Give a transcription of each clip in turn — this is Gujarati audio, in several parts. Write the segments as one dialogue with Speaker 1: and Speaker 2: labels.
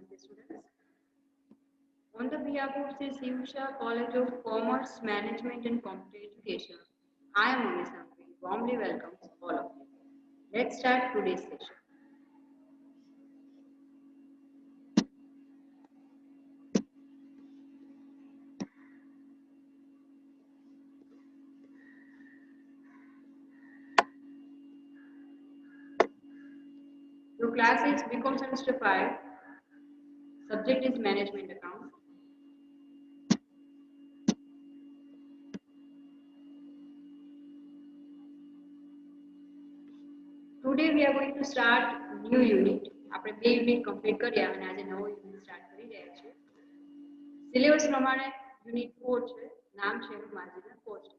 Speaker 1: Namaste students. On the behalf of the Shivsha College of Commerce, Management and Computer Education, I am Moni Sangvi. Warmly welcomes all of you. Let's start today's session. Your class is BCom Semester 5. Subject is Management Accounts. Today we are going to start new unit. આપણે બે યુનિટ કમ્પ્લીટ કર્યા અને આજે નવો યુનિટ સ્ટાર્ટ કરી રહ્યા છીએ. સિલેબસ પ્રમાણે યુનિટ 4 છે. નામ છે માર્જિનલ કોસ્ટ.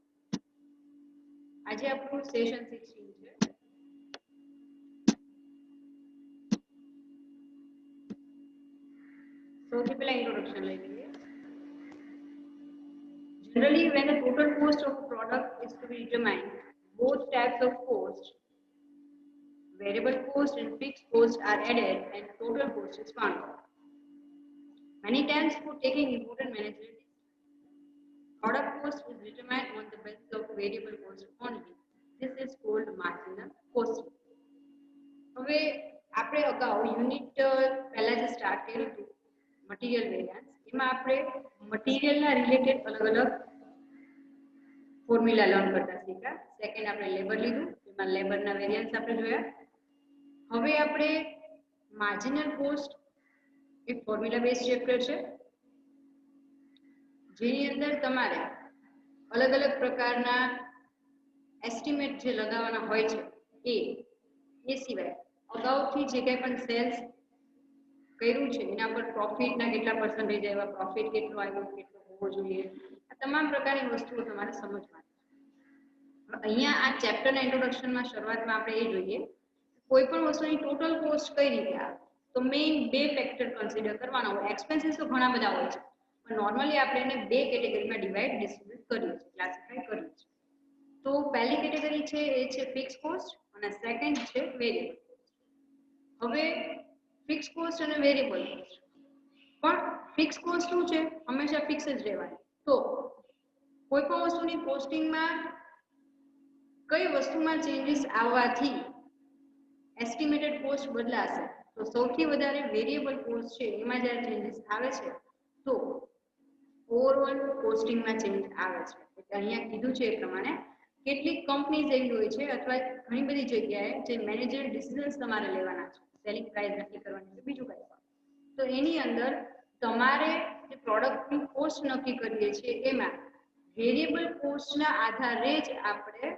Speaker 1: આજે આપણું સેશન 16 છે. સૌથી પહેલા ઇન્ટ્રોડક્શન લઈ લઈએ. Generally, when the total cost of a product is to be determined, both types of cost, variable cost and fixed cost, are added and total cost is found out. Many times, for taking important managerial decisions, product cost is determined on the basis of variable cost only. This is called marginal costing. હવે આપણે અગાઉ યુનિટ પહેલા જે સ્ટાર્ટ કર્યું હતું મટીરિયલ વેરિયન્સ, એમાં આપણે મટીરિયલના રિલેટેડ અલગ અલગ ફોર્મ્યુલા લર્ન કરતા શીખ્યા. સેકન્ડ આપણે લેબર લીધું, એમાં લેબરના વેરિયન્સ આપણે જોયા. હવે આપણે માર્જિનલ કોસ્ટ એક ફોર્મ્યુલા બેઝ ચેપ્ટર છે, જેની અંદર તમારે અલગ અલગ પ્રકારના એસ્ટિમેટ જે લગાવવાના હોય છે એ સિવાય અગાઉથી જે કંઈ પણ સેલ્સ કર્યું છે એના પર પ્રોફિટના કેટલા પર્સન્ટેજ આવ્યા, પ્રોફિટ કેટલો આવ્યો, કેટલો હોવો જોઈએ, આ તમામ પ્રકારની વસ્તુઓ તમારે સમજવાની. અહીંયા આ ચેપ્ટરના ઇન્ટ્રોડક્શનમાં શરૂઆતમાં આપણે એ જોઈએ કોઈ પણ વસ્તુની ટોટલ કોસ્ટ કઈ રીતે આવે. તો મેઇન બે ફેક્ટર કન્સિડર કરવાના હોય. એક્સપેન્સીસ તો ઘણા બધા હોય છે, પણ નોર્મલી આપણે એને બે કેટેગરીમાં ડિવાઇડ કરીએ છીએ, ક્લાસિફાઈ કરીએ છીએ. તો પહેલી કેટેગરી છે એ છે ફિક્સ કોસ્ટ અને સેકન્ડ છે વેરિયેબલ કોસ્ટ. હવે ફિક્સ કોસ્ટ અને વેરિયેબલ કોસ્ટ, પણ ફિક્સ કોસ્ટ શું છે, હંમેશા ફિક્સ જ રહેવાની. તો કોઈ પણ વસ્તુની કોસ્ટિંગમાં કઈ વસ્તુમાં ચેન્જીસ આવવાથી એસ્ટિમેટેડ કોસ્ટ બદલાશે. તો સૌથી વધારે વેરિયેબલ કોસ્ટ છે એમાં જ્યારે ચેન્જીસ આવે છે તો ઓવરઓલ કોસ્ટિંગમાં ચેન્જ આવે છે. એટલે અહીંયા કીધું છે એ પ્રમાણે કેટલીક કંપનીઝ એવી હોય છે અથવા ઘણી બધી જગ્યાએ જે મેનેજર ડિસિઝન્સ તમારે લેવાના છે, સેલિંગ પ્રાઇસ નક્કી કરવાની છે, બીજું કંઈ પણ. તો એની અંદર તમારે જે પ્રોડક્ટની કોસ્ટ નક્કી કરીએ છીએ એમાં વેરિયેબલ કોસ્ટના આધારે જ આપણે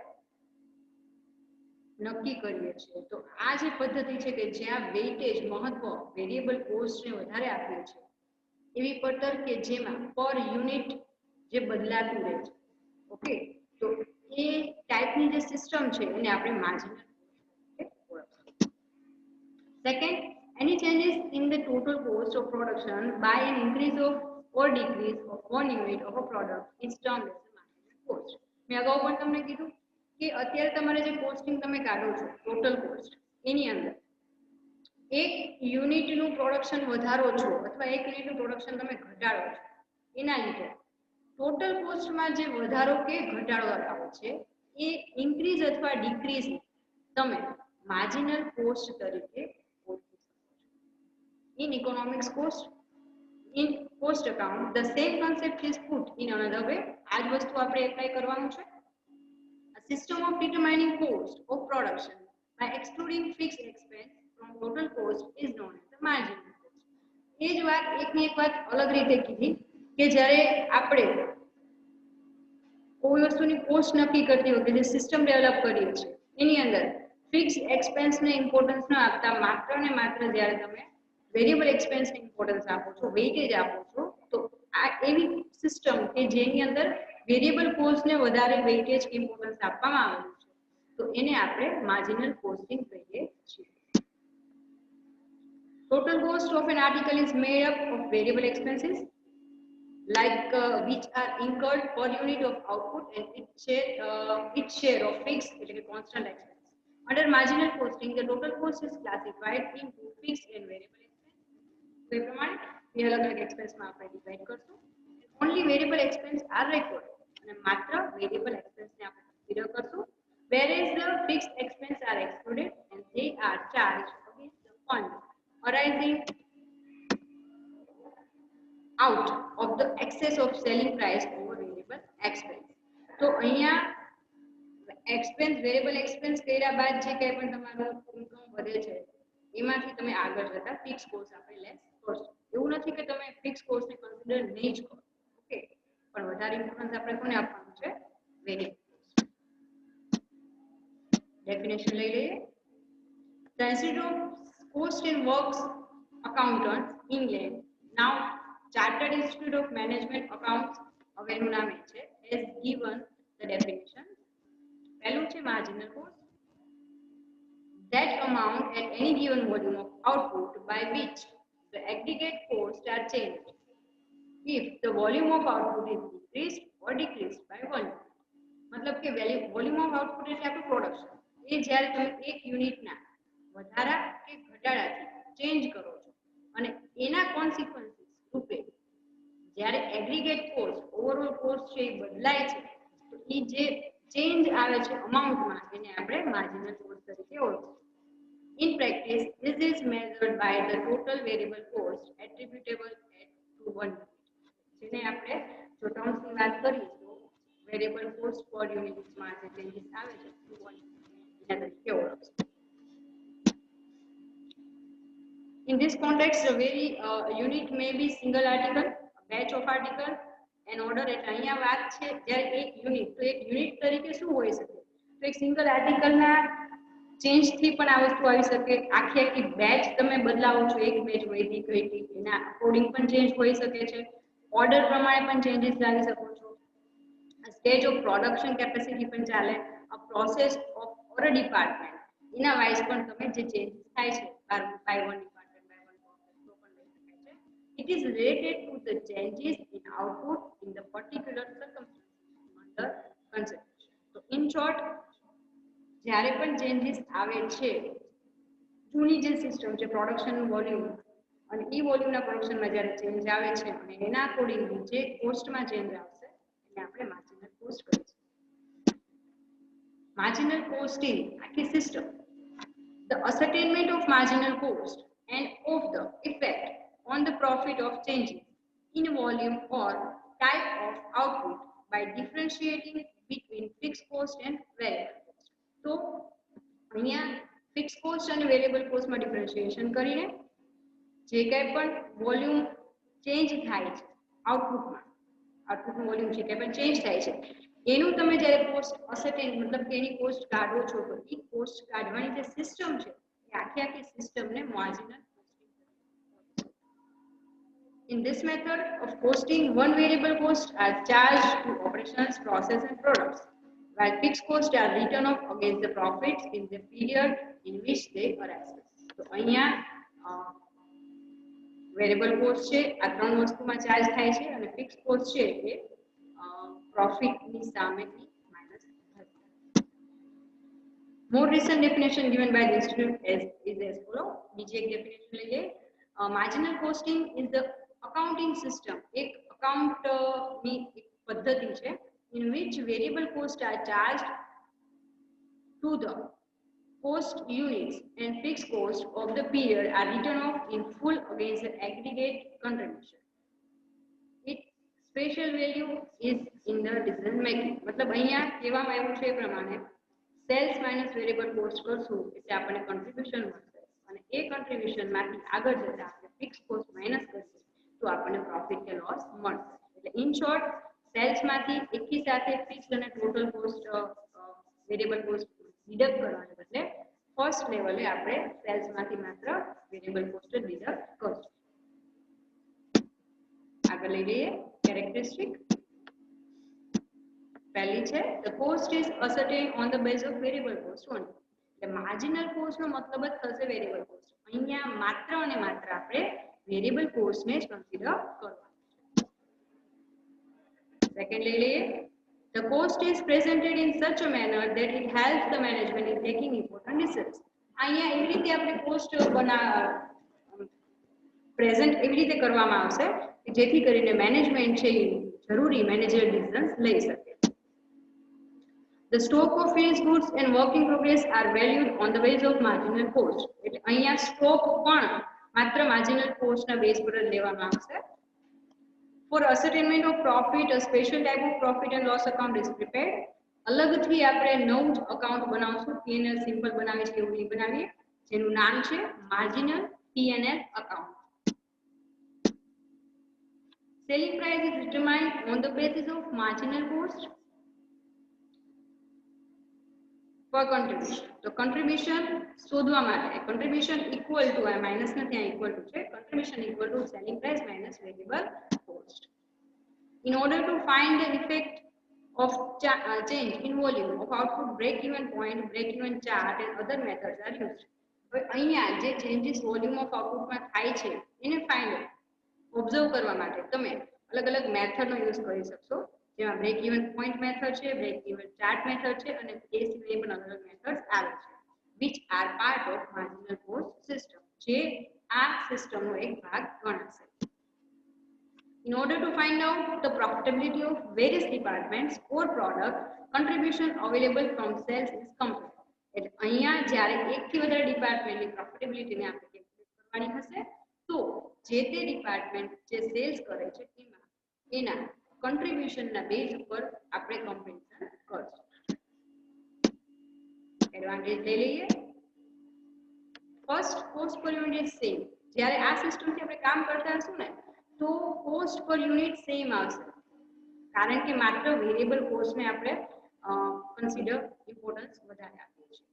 Speaker 1: નક્કી કરીએ છીએ. તો આ જે પદ્ધતિ છે કે જ્યાં વેઇટેજ મહત્વ વેરિયેબલ કોસ્ટને વધારે આપ્યું છે, એવી પડતર કે જેમાં પર યુનિટ જે બદલાતું રહે છે. ઓકે, તો એ ટાઈપની જે સિસ્ટમ છે એને આપણે marginal cost. Second, any changes in the total cost of production by an increase of or decrease of one unit of a product is termed as a marginal cost. મેં અગાઉ પણ તમને કીધું કે અત્યારે તમારે જે કોસ્ટિંગ તમે કાઢો છો ટોટલ કોસ્ટ, એની અંદર એક યુનિટનું પ્રોડક્શન વધારો છો અથવા એક યુનિટનું પ્રોડક્શન તમે ઘટાડો છો, એના લીધે ટોટલ કોસ્ટમાં જે વધારો કે ઘટાડો આવે છે એ ઇન્ક્રીઝ અથવા ડિક્રીઝ તમે માર્જિનલ કોસ્ટ તરીકે ઓળખી શકો છો. In economics cost, in cost account, the same concept is put in another way. આ જ વસ્તુ આપણે એપ્લાય કરવાનું છે. A system of determining cost of production by excluding fixed expense from total cost is known as the marginal cost. એ જ વાત એકની એક વાત અલગ રીતે કીધી કે જ્યારે આપણે કોઈ વસ્તુની કોસ્ટ નક્કી કરતી વખતે જે સિસ્ટમ ડેવલપ કરીએ છીએ એની અંદર ફિક્સ એક્સપેન્સને ઇમ્પોર્ટન્સ ન આપતા માત્ર ને માત્ર જ્યારે તમે વેરિયેબલ એક્સપેન્સને ઇમ્પોર્ટન્સ આપો છો, વેઇટેજ આપો છો, તો આ એવી સિસ્ટમ કે જેની અંદર વેરિયેબલ કોસ્ટને વધારે વેઇટેજ કે ઇમ્પોર્ટન્સ આપવામાં આવેલું છે, તો એને આપણે માર્જિનલ કોસ્ટિંગ કહીએ છીએ. Total cost of an article is made up of variable expenses like which are incurred per unit of output and its share of fixed constant expense. Under marginal costing, the total cost is classified into fixed and variable expense. તો એ પ્રમાણે બે અલગ અલગ એક્સપેન્સમાં આપણે ડિવાઈડ કરશું. Only variable expense are record અને માત્ર વેરિયેબલ એક્સપેન્સને આપણે કન્સિડર કરશું. Whereas the fixed expense are excluded and they are charged against the fund arising out of the excess of selling price over variable expense. તો અહીંયા એક્સપેન્સ વેરિયેબલ એક્સપેન્સ કર્યા બાદ જે કંઈ પણ તમારું ઇન્કમ વધે છે એમાંથી તમે આગળ જતા ફિક્સ કોસ્ટ આપણે લેસ કરશો. એવું નથી કે તમે ફિક્સ કોસ્ટને કન્સિડર નહીં જ કરો, ઓકે, પણ વધારે ઇમ્પોર્ટન્સ આપણે કોને આપવાનું છે? Variable cost. ડેફિનેશન લઈ લઈએ. The Institute of Cost and Works Accountants, England, now Chartered Institute of Management Accounts, હવે એનું નામ એ છે, has given the definition. પહેલું છે marginal cost. That amount at any given volume of output by which the aggregate costs are changed if the volume of output is increased or decreased by 1. मतलब કે વોલ્યુમ ઓફ આઉટપુટ એટલે આપણું પ્રોડક્શન. એ જ્યારે તમે એક યુનિટના વધારા કે ઘટાડાથી ચેન્જ કરો છો અને એના કોન્સિક્વન્સીસ રૂપે જ્યારે એગ્રીગેટ કોસ્ટ ઓવરઓલ કોસ્ટ છે એ બદલાય છે તો એ જે ચેન્જ આવે છે અમાઉન્ટમાં એને આપણે માર્જિનલ કોસ્ટ તરીકે ઓળખીએ. In practice, this is measured by the total variable cost attributable to one unit. જેને આપણે જો ટર્મ્સની વાત કરીએ તો વેરિયેબલ કોસ્ટ પર યુનિટમાં જે ચેન્જીસ આવે છે ટુ વન એના તરીકે ઓળખીએ. In this context, a very unit may be single article, a batch of article, an order. એટલે અહીંયા વાત છે જ્યારે એક યુનિટ, તો એક યુનિટ તરીકે શું હોઈ શકે? તો એક સિંગલ આર્ટિકલના ચેન્જથી પણ આ વસ્તુ આવી શકે. આખી આખી બેચ તમે બદલાવો છો, એક બેચ વધી ગઈ એના અકોર્ડિંગ પણ ચેન્જ હોઈ શકે છે. ઓર્ડર પ્રમાણે પણ ચેન્જીસ લાવી શકો છો. સ્ટેજ ઓફ પ્રોડક્શન કેપેસિટી પણ ચાલે. A process of or a department એના વાઇઝ પણ તમે જે ચેન્જીસ થાય છે by one it is related to the changes in output in the particular circumstances under consideration. So in short, જ્યારે પણ ચેન્જીસ આવે છે જૂની જે સિસ્ટમ છે પ્રોડક્શન વોલ્યુમ અને ઈ વોલ્યુમના પ્રોડક્શનમાં જ્યારે ચેન્જ આવે છે અને એના અકોર્ડિંગલી જે કોસ્ટમાં ચેન્જ આવશે એને આપણે માર્જિનલ કોસ્ટ કહીએ છીએ. માર્જિનલ કોસ્ટિંગ આખી system the ascertainment of marginal cost and of the effect on the profit of changes in volume or type of output by differentiating between fixed cost and variable cost. So અહીંયા fixed cost અને variable cost માં differentiation કરીને જે કંઈ પણ વોલ્યુમ ચેન્જ થાય છે આઉટપુટનું વોલ્યુમ જે કંઈ પણ ચેન્જ થાય છે એનું તમે જ્યારે કોસ્ટ અસર્ટેન મતલબ કે એની કોસ્ટ કાઢો છો તો એ કોસ્ટ કાઢવાની જે સિસ્ટમ છે એ આખી સિસ્ટમને marginal In this method of costing, one variable cost are charged to operations, process and products, while fixed costs are written off against the profits in the period in which they arise. So, અહીંયા variable cost છે આ ત્રણ વસ્તુમાં ચાર્જ થાય છે અને ફિક્સ્ડ કોસ્ટ છે એ પ્રોફિટની સામેથી માઈનસ થશે. More recent definition given by the institute is as follow. બીજી એક ડેફિનેશન લઈએ. Marginal costing is the accounting system, एक account ની એક પદ્ધતિ છે in which variable costs are charged to the cost units and fixed costs of the period are written off in full against the aggregate contribution. Its special value is in the decision making. मतलब અહીંયા કહેવામાં આવ્યું છે એ પ્રમાણે સેલ્સ માઇનસ વેરિયેબલ કોસ્ટ કરશું એટલે આપણને કન્ટ્રીબ્યુશન મળશે અને એ કન્ટ્રીબ્યુશનમાંથી આગળ જતા આપણે ફિક્સ કોસ્ટ માઇનસ કરશું તો આપણને પ્રોફિટ કે લોસ મળશે. એટલે ઇન શોર્ટ સેલ્સમાંથી એકી સાથે ફિક્સ્ડ અને total cost variable cost deduct કરવાને બદલે ફર્સ્ટ લેવલે આપણે સેલ્સમાંથી માત્ર વેરિયેબલ કોસ્ટ જ ડિડક્ટ કરશું. આગળ લઈ લઈએ કેરેક્ટરિસ્ટિક. પહેલી છે the cost is ascertained on the basis of variable cost only. એટલે માર્જિનલ કોસ્ટ નો મતલબ જ થશે વેરિયેબલ કોસ્ટ. અહીંયા માત્ર અને માત્ર આપણે વેરિયેબલ કોસ્ટ ને જ કન્સિડર કરવાનું. સેકન્ડ લઈ લઈએ the cost is presented in such a manner that it helps the management in taking important decisions. અહીંયા એવી રીતે આપણે કોસ્ટ પ્રેઝન્ટ એવી રીતે કરવામાં આવશે કે જેથી કરીને મેનેજમેન્ટ છે એ જરૂરી મેનેજર ડિસિઝન્સ લઈ શકે. The stock of finished goods and work in progress are valued on the basis of marginal cost. એટલે અહીંયા સ્ટોક પણ માત્ર માર્જિનલ કોસ્ટ ના બેઝ પર લેવામાં આવશે. For ascertainment of profit, a special type of profit and loss account is prepared. અલગથી આપણે નવું જ અકાઉન્ટ બનાવશું. P&L સિમ્પલ બનાવી છે એવું નહીં બનાવીએ, જેનું નામ છે marginal P&L account. Selling price is determined on the basis of marginal cost per contribution. તો contribution શોધવા માટે contribution equal to આ માઈનસ નથી, આ equal to છે. Contribution equal to selling price minus variable cost. In order to find the effect of change in volume of output, break-even point, break-even chart and other methods are used. હવે અહીંયા જે changes volume of output માં થાય છે એને find ઓબ્ઝર્વ કરવા માટે તમે અલગ-અલગ મેથડનો યુઝ કરી શકશો, જેમાં બ્રેક ઇવન પોઈન્ટ મેથડ છે, બ્રેક ઇવન ચાર્ટ મેથડ છે અને એ સિવાય પણ અલગ-અલગ મેથડ્સ આવે છે, which are part of marginal cost system, જે આ સિસ્ટમનો એક ભાગ ગણાશે. In order to find out the profitability of various departments or product, contribution available from sales is computed. એટલે અહીંયા જ્યારે એકથી વધારે ડિપાર્ટમેન્ટની પ્રોફિટેબિલિટીને આપણે કેલ્ક્યુલેટ કરવાની હશે તો જે તે ડિપાર્ટમેન્ટ જે સેલ્સ કરે છે એના કન્ટ્રીબ્યુશનના બેઝ ઉપર આપણે કમ્પેરિઝન કરશું. એડવાન્ટેજ લઈ લઈએ. ફર્સ્ટ, કોસ્ટ પર યુનિટ સેમ. જ્યારે આ સિસ્ટમથી આપણે કામ કરતા હશું ને તો કોસ્ટ પર યુનિટ સેમ આવશે, કારણ કે માત્ર વેરિયેબલ કોસ્ટને આપણે કન્સિડર ઇમ્પોર્ટન્સ વધારે આપીએ છીએ.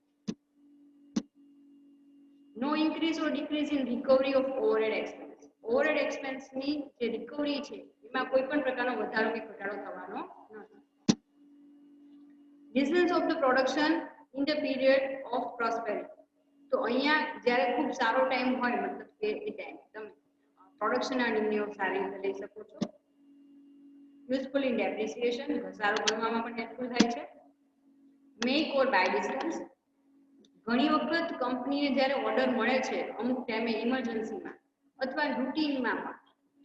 Speaker 1: No increase or decrease in recovery of overhead expense. Overhead એક્સપેન્સની જે રિકવરી છે એમાં કોઈ પણ પ્રકારનો વધારો કે ઘટાડો થવાનો નથી. Distance of the production in the period of prosperity. તો અહીંયા જ્યારે ખૂબ સારો ટાઈમ હોય, મતલબ કે એ ટાઈમ તમે પ્રોડક્શન અર્નિંગને સારી રીતે લઈ શકો છો. યુઝફુલ ઇન ડેપ્રિસિએશન, ઘસારો ગણવામાં પણ હેલ્પફુલ થાય છે. Make or buy distance. ઘણી વખત કંપનીને જ્યારે ઓર્ડર મળે છે અમુક ટાઈમે ઇમરજન્સીમાં અથવા રૂટીનમાં પણ,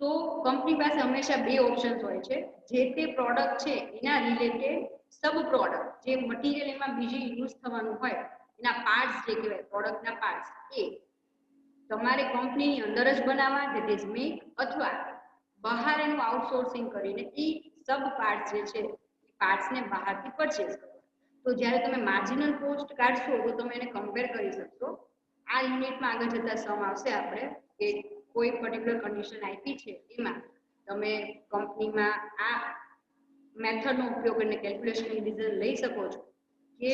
Speaker 1: તો કંપની પાસે હંમેશા બે ઓપ્શન્સ હોય છે. જે તે પ્રોડક્ટ છે એના રિલેટેડ સબ પ્રોડક્ટ, જે મટીરિયલ એમાં બીજી યુઝ થવાનું હોય એના પાર્ટ્સ જે કહેવાય પ્રોડક્ટના પાર્ટ્સ, એ તમારે કંપનીની અંદર જ બનાવવા, ધેટ ઇઝ મેક, અથવા બહાર એનું આઉટસોર્સિંગ કરીને એ સબ પાર્ટ્સ જે છે એ પાર્ટ્સને બહારથી પરચેઝ કરો. તો જ્યારે તમે માર્જિનલ કોસ્ટ કાઢશો તો તમે એને કમ્પેર કરી શકશો. આ યુનિટમાં આગળ જતા સમ આવશે આપણે કે કોઈ પર્ટિક્યુલર કન્ડિશન આપી છે એમાં તમે કંપનીમાં આ મેથડનો ઉપયોગ કરીને કેલ્ક્યુલેશનની ડિસિઝન લઈ શકો છો કે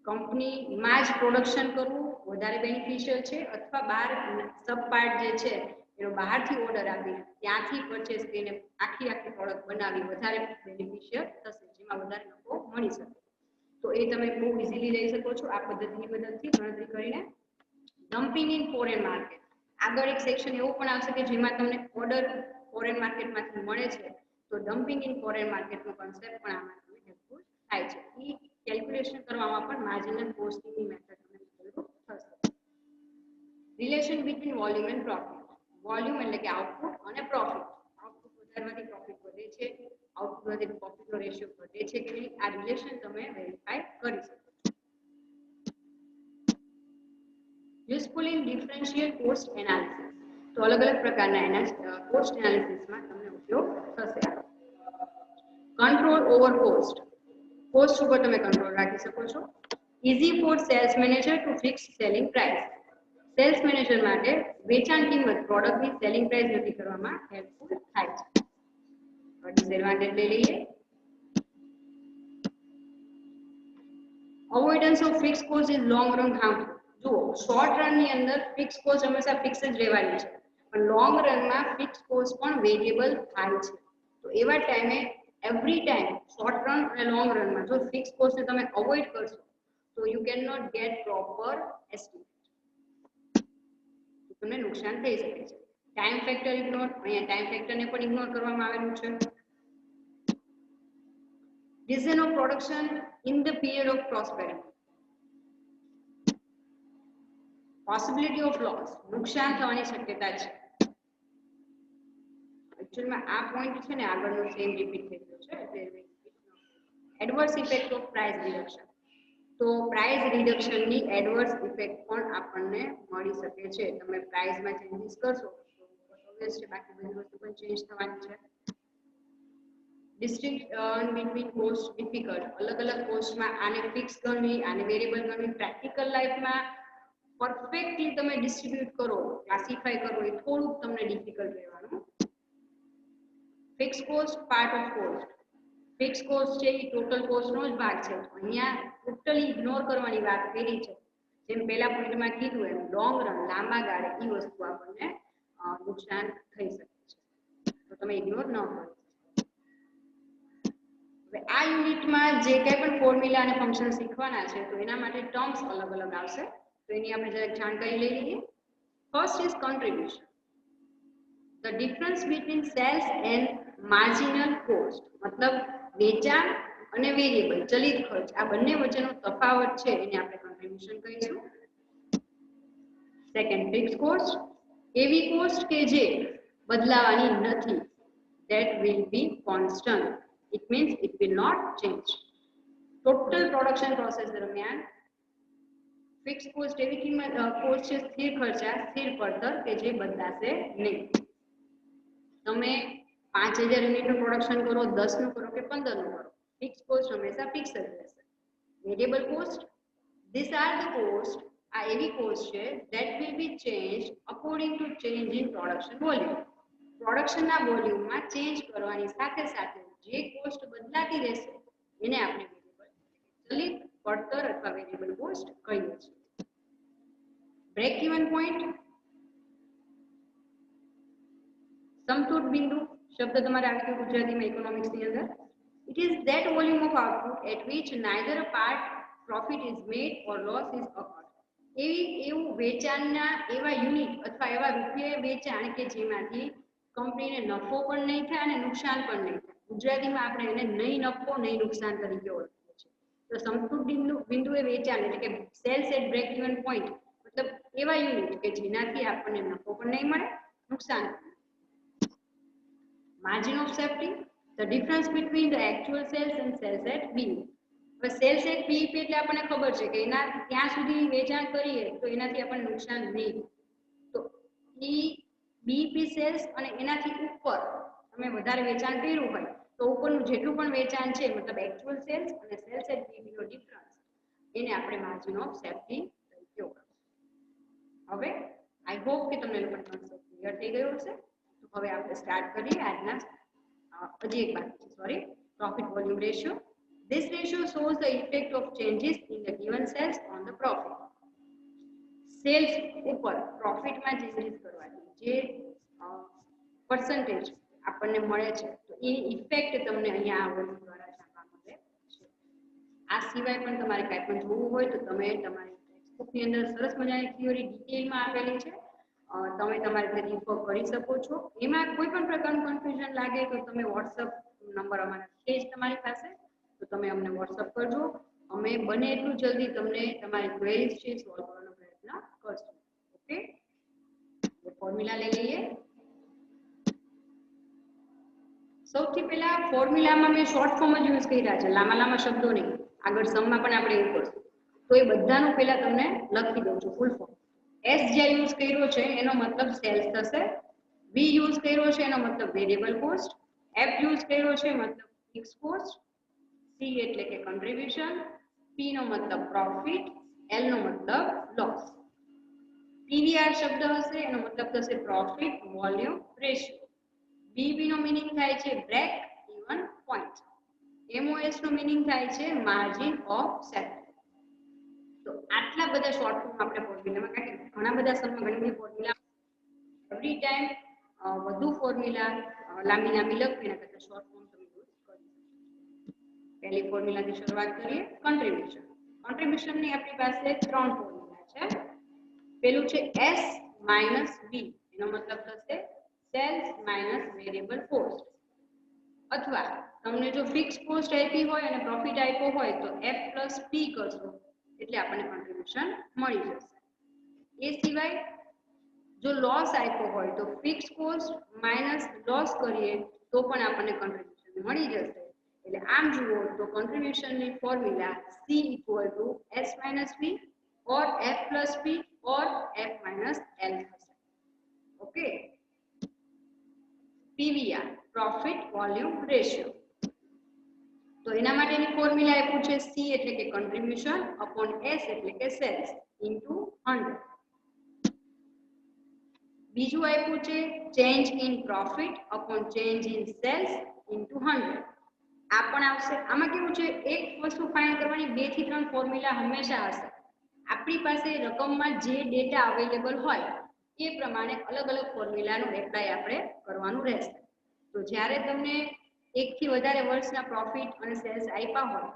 Speaker 1: કંપનીમાં જ પ્રોડક્શન કરવું વધારે બેનિફિશિયલ છે અથવા બહાર સબ પાર્ટ જે છે એનો બહારથી ઓર્ડર આપી ત્યાંથી પરચેસ કરીને આખી પ્રોડક્ટ બનાવી વધારે બેનિફિશિયલ થશે, જેમાં વધારે નફો મળી શકે. તો એ તમે બહુ ઇઝીલી લઈ શકો છો આ પદ્ધતિની મદદથી ગણતરી કરીને. Dumping in foreign market. આગળ એક સેક્શન એવું પણ આવશે કે જેમાં તમને ઓર્ડર ફોરેન માર્કેટમાંથી મળે છે, તો ડમ્પિંગ ઇન ફોરેન માર્કેટનો કોન્સેપ્ટ પણ આમાં તમને હેલ્પફુલ થાય છે. એ કેલ્ક્યુલેશન કરવામાં પણ માર્જિનલ કોસ્ટિંગની મેથડ તમને ઉપયોગ થશે. Relation between volume and profit. Volume એટલે કે આઉટપુટ અને પ્રોફિટ. આઉટપુટ વધારવાથી પ્રોફિટ વધે છે, આઉટપુટ વધે પ્રોફિટનો રેશિયો ઘટે છે કે નહીં, આ રિલેશન તમે વેરીફાઈ કરી શકો છો. Useful in differential cost analysis. તો અલગ-અલગ પ્રકારના કોસ્ટ એનાલિસિસમાં તમને ઉપયોગ થશે. Control over cost. કોસ્ટ ઉપર તમે કંટ્રોલ રાખી શકો છો. Easy for sales manager to fix selling price. Sales manager માટે વેચાણ કિંમત પ્રોડક્ટની સેલિંગ પ્રાઇસ નક્કી કરવામાં હેલ્પફુલ થાય છે. ડિસએડવાન્ટેજ લઈ લઈએ. Avoidance of fix cost is long run harmful. જુઓ, શોર્ટ રનની અંદર ફિક્સ કોસ્ટ હંમેશા ફિક્સ જ રહેવાની છે, પણ લોંગ રનમાં ફિક્સ કોસ્ટ પણ વેરિયેબલ થાય છે. તો એવા ટાઈમે એવરી ટાઈમ શોર્ટ રન અને લોંગ રનમાં જો ફિક્સ કોસ્ટને તમે અવોઇડ કરશો તો you can not get proper estimate, તમને નુકસાન થઈ શકે છે. Time factor ignore. અહીંયા ટાઈમ ફેક્ટરને પણ ઇગ્નોર કરવામાં આવેલું છે. Decision of production in the period of prosperity. Possibility of loss. નુકસાન થવાની શક્યતા છે. એકચ્યુઅલમાં આ પોઈન્ટ છે ને આગળનો સેમ રિપીટ થઈ ગયો છે એટલે adverse effect of price reduction. તો પ્રાઇસ રિડક્શનની એડવર્સ ઇફેક્ટ પણ આપણને મળી શકે છે. તમે પ્રાઇસમાં ચેન્જીસ કરશો તો ઓબ્વિયસ છે બાકી બધી વસ્તુ પણ ચેન્જ થવાની છે. Distinction between cost difficult. અલગ અલગ કોસ્ટમાં આને ફિક્સ ગણવી, આને વેરિયેબલ ગણવી. પ્રેક્ટિકલ લાઈફમાં પરફેક્ટલી તમે ડિસ્ટ્રીબ્યુટ કરો, ક્લાસિફાઈ કરો એ થોડુંક તમને ડિફિકલ્ટ રહેવાનું. Fix cost part of cost. Fix cost છે એ ટોટલ કોસ્ટનો જ ભાગ છે. અહીંયા ટોટલી ઇગ્નોર કરવાની વાત કરી છે. જેમ પહેલા પોઈન્ટમાં કીધું એમ લોંગ રન લાંબા ગાળે એ વસ્તુ આપણને નુકસાન થઈ શકે છે, તો તમે ઇગ્નોર ન કરો. હવે આ યુનિટમાં જે કંઈ પણ ફોર્મ્યુલા અને ફંક્શન શીખવાના છે તો એના માટે ટર્મ્સ અલગ અલગ આવશે, તો એની આપણે જરાક જાણકારી લઈ લઈએ. First is contribution. The difference between cells and marginal cost, મતલબ વેચાણ અને વેરિયેબલ ચલિત ખર્ચ આ બંને વચ્ચેનો તફાવત છે એને આપણે કોન્ટ્રીબ્યુશન કહીશું. Second, fix cost. એવી કોસ્ટ કે જે બદલાવાની નથી, that will be constant. It means it will not change. Total production process દરમિયાન ફિક્સ કોસ્ટ એવી કિંમત કોસ્ટ છે સ્થિર ખર્ચા, સ્થિર પડતર કે જે બદલાશે નહીં. તમે 5000 યુનિટનું પ્રોડક્શન કરો, 10 નું કરો કે 15 નું કરો, ફિક્સ કોસ્ટ હંમેશા ફિક્સ જ રહેશે. Variable cost, these are the cost, આ એવી કોસ્ટ છે that will be changed according to change in production volume. પ્રોડક્શનના વોલ્યુમમાં ચેન્જ કરવાની સાથે સાથે જે કોસ્ટ બદલાતી રહેશે એને આપણે વેરિયેબલ ચલિત પડતર અથવા વેરિયેબલ કોસ્ટ કહીએ છીએ. બ્રેક ઇવન પોઈન્ટ, સમતૂર બિંદુ શબ્દ તમારે આવી ગયો ગુજરાતીમાં ઇકોનોમિક્સની અંદર. It is that volume of output at which neither a part profit is made or loss is occurred. એવું વેચાણના એવા યુનિટ અથવા એવા રૂપિયા વેચાણ કે જેમાંથી કંપનીને નફો પણ નહીં થાય અને નુકસાન પણ નહીં થાય. ગુજરાતીમાં આપણે એને નહીં નફો નહીં નુકસાન તરીકે ઓળખીએ છીએ. તો સમતૂર બિંદુ એ વેચાણ એટલે કે sales at break even point, મતલબ એવા યુનિટ કે જેનાથી આપણને નફો પણ નહીં મળે નુકસાન. Margin of safety, the difference between the actual sales and sales at BEP. હવે સેલ્સ એટ BEP એટલે આપણને ખબર છે કે એના ત્યાં સુધી વેચાણ કરીએ તો એનાથી આપણને નુકસાન નહીં. તો ઈ BEP સેલ્સ અને એનાથી ઉપર તમે વધારે વેચાણ કર્યું હોય તો ઉપરનું જેટલું પણ વેચાણ છે મતલબ એક્ચ્યુઅલ સેલ્સ અને સેલ્સ એટ BEP નો ડિફરન્સ એને આપણે માર્જિન ઓફ સેફ્ટી તરીકે ઓળખીશું. હવે આઈ હોપ કે તમને લોકો કોન્સેપ્ટ ક્લિયર થઈ ગયો હશે. તો હવે આપણે સ્ટાર્ટ કરીએ આજના હજી એક બાકી છે sorry, profit volume ratio. This ratio shows the effect of changes in the given sales on the profit. Sales ઉપર પ્રોફિટમાં ચેન્જીસ કરવાથી જે પર્સન્ટેજ આપણને મળે છે તો એની ઇફેક્ટ તમને અહીંયા આ વોલ્યુમ દ્વારા જાણવા મળે છે. આ સિવાય પણ તમારે કાંઈ પણ જોવું હોય તો તમે તમારી ટેક્સ્ટબુકની અંદર સરસ મજાની થિયરી ડિટેલમાં આપેલી છે, તમે તમારી રીતે રિફર કરી શકો છો. એમાં કોઈ પણ પ્રકારનું કન્ફ્યુઝન લાગે તો તમે વોટ્સઅપ નંબર અમારા છે જ તમારી પાસે, તો તમે અમને વોટ્સઅપ કરજો. અમે બને એટલું જલ્દી તમને તમારી ક્વેરીઝ છે સોલ્વ કરવાનો પ્રયત્ન કરશું. ઓકે, ફોર્મ્યુલા લઈ લઈએ. સૌથી પહેલા ફોર્મ્યુલામાં મેં શોર્ટ ફોર્મ જ યુઝ કર્યા છે, લાંબા લાંબા શબ્દો નહીં. આગળ સમમાં પણ આપણે એવું કરશું તો એ બધાનું પહેલા તમને લખી દઉં છું ફૂલ ફોર્મ. S જે યુઝ કર્યો છે એનો મતલબ સેલ્સ થશે, V યુઝ કર્યો છે એનો મતલબ વેરિયેબલ કોસ્ટ, F યુઝ કર્યો છે મતલબ ફિક્સ કોસ્ટ, C એટલે કે કોન્ટ્રીબ્યુશન, P નો મતલબ પ્રોફિટ, L નો મતલબ લોસ. PVR શબ્દ હશે એનો મતલબ થશે પ્રોફિટ વોલ્યુમ રેશિયો. BV નો મીનિંગ થાય છે બ્રેક ઇવન પોઈન્ટ. MOS નો મીનિંગ થાય છે માર્જિન ઓફ સેફ્ટી. તો આટલા બધા શોર્ટ ફોર્મ આપણે ફોર્મ્યુલામાં કાઢી, ઘણા બધા સમય ઘણી બધી ફોર્મ્યુલા એવરી ટાઈમ વધુ ફોર્મ્યુલા લાંબી લાંબી લખવી એના કરતાં શોર્ટ ફોર્મ તમે યુઝ કરી શકો. પહેલી ફોર્મ્યુલાથી શરૂઆત કરીએ, કોન્ટ્રીબ્યુશન. કોન્ટ્રીબ્યુશનની આપણી પાસે ત્રણ ફોર્મ્યુલા છે. પહેલું છે S માઇનસ V, એનો મતલબ થશે સેલ્સ માઇનસ વેરિયેબલ કોસ્ટ. અથવા તમને જો ફિક્સ કોસ્ટ આપી હોય અને પ્રોફિટ આપ્યો હોય તો F પ્લસ P કરશો એટલે આપણને કોન્ટ્રીબ્યુશન મળી જશે. એ સિવાય જો લોસ આપ્યો હોય તો ફિક્સ કોસ્ટ માઇનસ લોસ કરીએ તો પણ આપણને કોન્ટ્રીબ્યુશન મળી જશે. એટલે આમ જુઓ તો કોન્ટ્રીબ્યુશનની formula C equal to S minus P or F plus P or F minus L થશે. Okay, PVR profit volume ratio. તો એના માટેની ફોર્મ્યુલા આપ્યું છે C એટલે કે કોન્ટ્રીબ્યુશન અપોન S એટલે કે સેલ્સ ઇન્ટુ 100. બીજું આપ્યું છે change in profit upon change in sales into 100. આ પણ આવશે. આમાં કેવું છે, એક વસ્તુ ફાઇન્ડ કરવાની 2 થી 3 ફોર્મ્યુલા હંમેશા હશે. આપણી પાસે રકમમાં જે ડેટા અવેલેબલ હોય એ પ્રમાણે અલગ અલગ ફોર્મ્યુલાનું એપ્લાય આપણે કરવાનું રહેશે. તો જ્યારે તમને એકથી વધારે વર્ષના પ્રોફિટ અને સેલ્સ આપ્યા હોય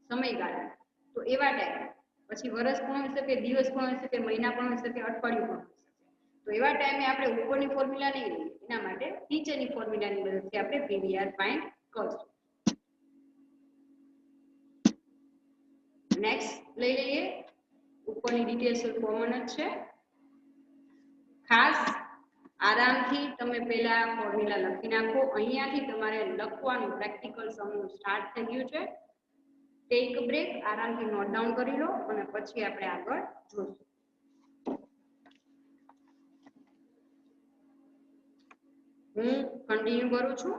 Speaker 1: સમયગાળા, તો એવા ટાઈમે પછી વર્ષ પણ હોઈ શકે, દિવસ પણ હોઈ શકે, મહિના પણ હોઈ શકે, અઠવાડિયું પણ હોઈ શકે. તો એવા ટાઈમે આપણે ઉપરની ફોર્મ્યુલા નહીં લઈએ, એના માટે નીચેની ફોર્મ્યુલાની મદદથી આપણે પીવીઆર ફાઇન્ડ કરશું. નેક્સ્ટ લઈ લઈએ. ઉપરની ડિટેલ્સ કોમન જ છે. ખાસ આરામથી તમે પહેલા ફોર્મ્યુલા લખી નાખો. અહીંયાથી તમારે લખવાનું પ્રેક્ટિકલ સમનું સ્ટાર્ટ થઈ ગયું છે. ટેક બ્રેક, આરામથી નોટ ડાઉન કરી લો અને પછી આપણે આગળ જોઈશું. હું કન્ટિન્યુ કરું છું.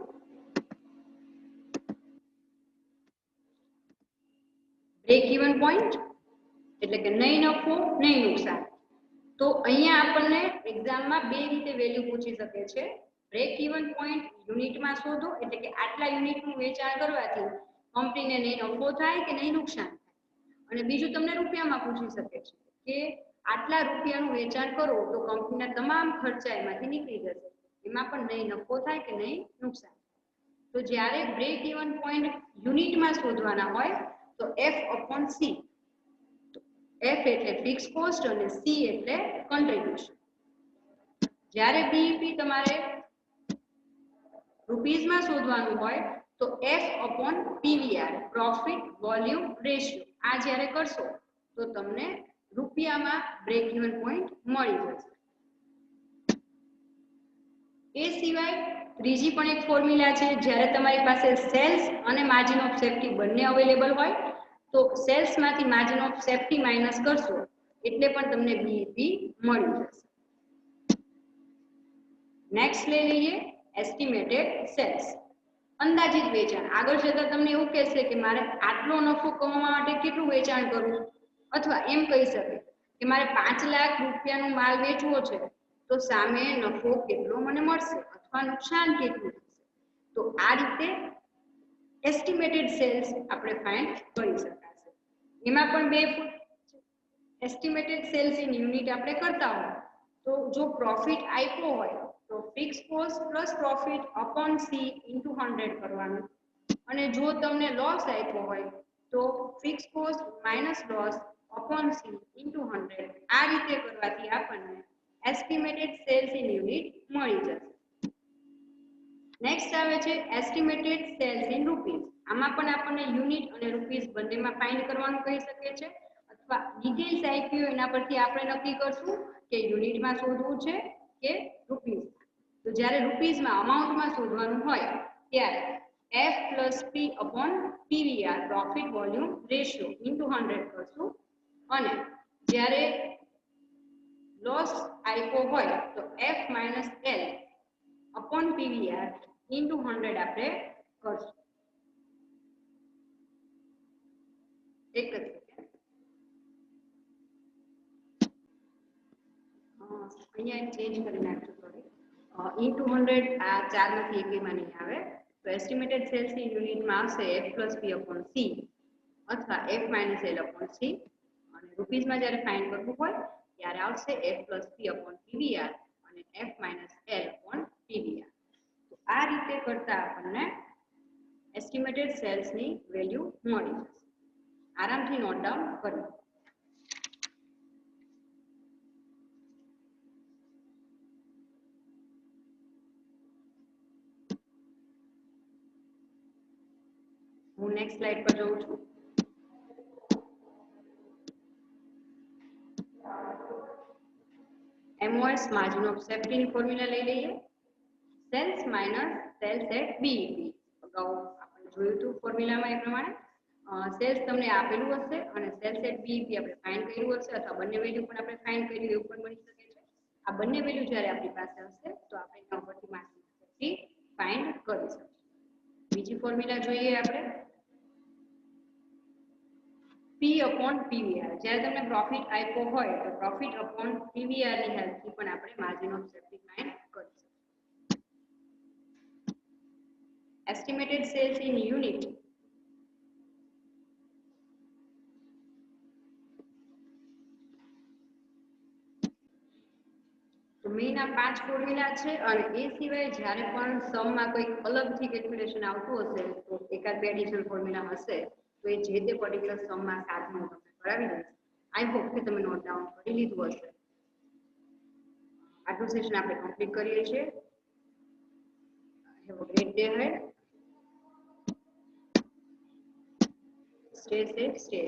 Speaker 1: બ્રેક ઇવન પોઈન્ટ એટલે કે નહીં નફો નહીં નુકસાન. તો અહીંયા આપણને એક્ઝામમાં બે રીતે વેલ્યુ પૂછી શકે છે. બ્રેક ઇવન પોઈન્ટ યુનિટમાં શોધો એટલે કે આટલા યુનિટનું વેચાણ કરવાથી કંપનીને નહીં નફો થાય કે નહીં નુકસાન થાય. અને બીજું તમને રૂપિયામાં પૂછી શકે છે કે આટલા રૂપિયાનું વેચાણ કરો તો કંપનીના તમામ ખર્ચા એમાંથી નીકળી જશે, એમાં પણ નહીં નફો થાય કે નહીં નુકસાન. તો જ્યારે બ્રેક ઇવન પોઈન્ટ યુનિટમાં શોધવાના હોય તો F upon C. F એટલે ફિક્સ કોસ્ટ અને C એટલે કોન્ટ્રીબ્યુશન. જ્યારે બીઈપી તમારે રૂપીઝમાં શોધવાનું હોય તો F upon PVR profit volume ratio. આ જ્યારે કરશો તો તમને રૂપિયામાં બ્રેક ઇવન પોઈન્ટ મળી જશે. એ સિવાય ત્રીજી પણ એક ફોર્મ્યુલા છે. જ્યારે તમારી પાસે સેલ્સ અને માર્જિન ઓફ સેફ્ટી બંને અવેલેબલ હોય તો સેલ્સમાંથી માર્જિન ઓફ સેફ્ટી માઇનસ કરશો એટલે પણ તમને બીઈપી મળી જશે. નેક્સ્ટ લઈ લઈએ એસ્ટિમેટેડ સેલ્સ, અંદાજિત વેચાણ. આગળ જતા તમને એવું કહેશે કે મારે આટલો નફો કમાવા માટે કેટલું વેચાણ કરવું, અથવા એમ કહી શકે કે મારે 5 લાખ રૂપિયાનો માલ વેચવો છે તો સામે નફો કેટલો મને મળશે અથવા નુકસાન કેટલું થશે. તો આ રીતે એસ્ટિમેટેડ સેલ્સ આપણે ફાઇન્ડ કરી શકાશે. એમાં પણ બે એસ્ટિમેટેડ સેલ્સ ઇન યુનિટ આપણે કરતા હોય તો જો પ્રોફિટ આપ્યો હોય તો fix cost plus profit upon C into 100 કરવાનું. અને જો તમને લોસ આપ્યો હોય તો fix cost minus loss upon C into 100. આ રીતે કરવાથી આપણને એસ્ટિમેટેડ સેલ્સ ઇન યુનિટ મળી જશે. નેક્સ્ટ આવે છે એસ્ટિમેટેડ સેલ્સ ઇન રૂપીઝ. આમાં પણ આપણને યુનિટ અને રૂપીઝ બંનેમાં ફાઇન્ડ કરવાનું કહી શકે છે, અથવા ડિટેલ્સ આપી હોય એના પરથી આપણે નક્કી કરશું કે યુનિટમાં શોધવું છે કે રૂપીઝ. તો જ્યારે રૂપીઝમાં અમાઉન્ટમાં શોધવાનું હોય ત્યારે F plus P upon PVR profit volume ratio into 100 કરશું. અને જ્યારે લોસ આપ્યો હોય તો F minus L upon PVR into 100 આપણે કરશું. એક જ સેકન્ડ, અહીંયા ચેન્જ કરી નાખજો થોડી. ઇન્ટુ 100 આ 4 માંથી એકેમાં નહીં આવે. તો એસ્ટિમેટેડ સેલ્સ ની યુનિટમાં આવશે F plus P upon C અથવા F minus L upon C. અને રૂપીઝમાં જ્યારે ફાઇન્ડ કરવું હોય ત્યારે આવશે F plus P upon PVR અને F minus L upon PVR. તો આ રીતે કરતા આપણને એસ્ટિમેટેડ સેલ્સ ની વેલ્યુ મળી જશે. આરામથી નોટ ડાઉન કરો. હું નેક્સ્ટ સ્લાઇડ પર જઉં છું. ઇનવર્સ માર્જિન ઓફ સેફ્ટીની ફોર્મ્યુલા લઈ લઈએ. Sales minus sales at BEP. અગાઉ આપણે જોયું હતું ફોર્મ્યુલામાં એ પ્રમાણે સેલ્સ તમને આપેલું હશે અને સેલ્સ એટ બીઈપી આપણે ફાઇન્ડ કર્યું હશે અથવા બંને વેલ્યુ પણ આપણે ફાઇન્ડ કર્યું એવું પણ બની શકે છે. આ બંને વેલ્યુ જ્યારે આપણી પાસે હશે તો આપણે એના ઉપરથી માર્જિન ઓફ સેફ્ટી ફાઇન્ડ કરી શકીશું. બીજી ફોર્મ્યુલા જોઈએ આપણે P upon PVR. જ્યારે તમને પ્રોફિટ આપ્યો હોય તો પ્રોફિટ upon PVR ની હેલ્પથી પણ આપણે માર્જિન ઓફ સેફ્ટી ફાઇન્ડ કરી શકીશું. એસ્ટિમેટેડ સેલ્સ ઇન યુનિટ તો મેઇન આ 5 ફોર્મ્યુલા છે અને એ સિવાય જ્યારે પણ સમમાં કોઈ અલગથી કેલ્ક્યુલેશન આવતું હશે તો એકાદ બે એડિશનલ ફોર્મ્યુલા હશે તો એ જે તે પર્ટિક્યુલર સમમાં સાથે હું તમને કરાવી દઈશ. આઈ હોપ કે તમે નોટ ડાઉન કરી લીધું હશે. આટલું સેશન આપણે કમ્પ્લીટ કરીએ છીએ. Have a great day ahead. Stay safe, stay.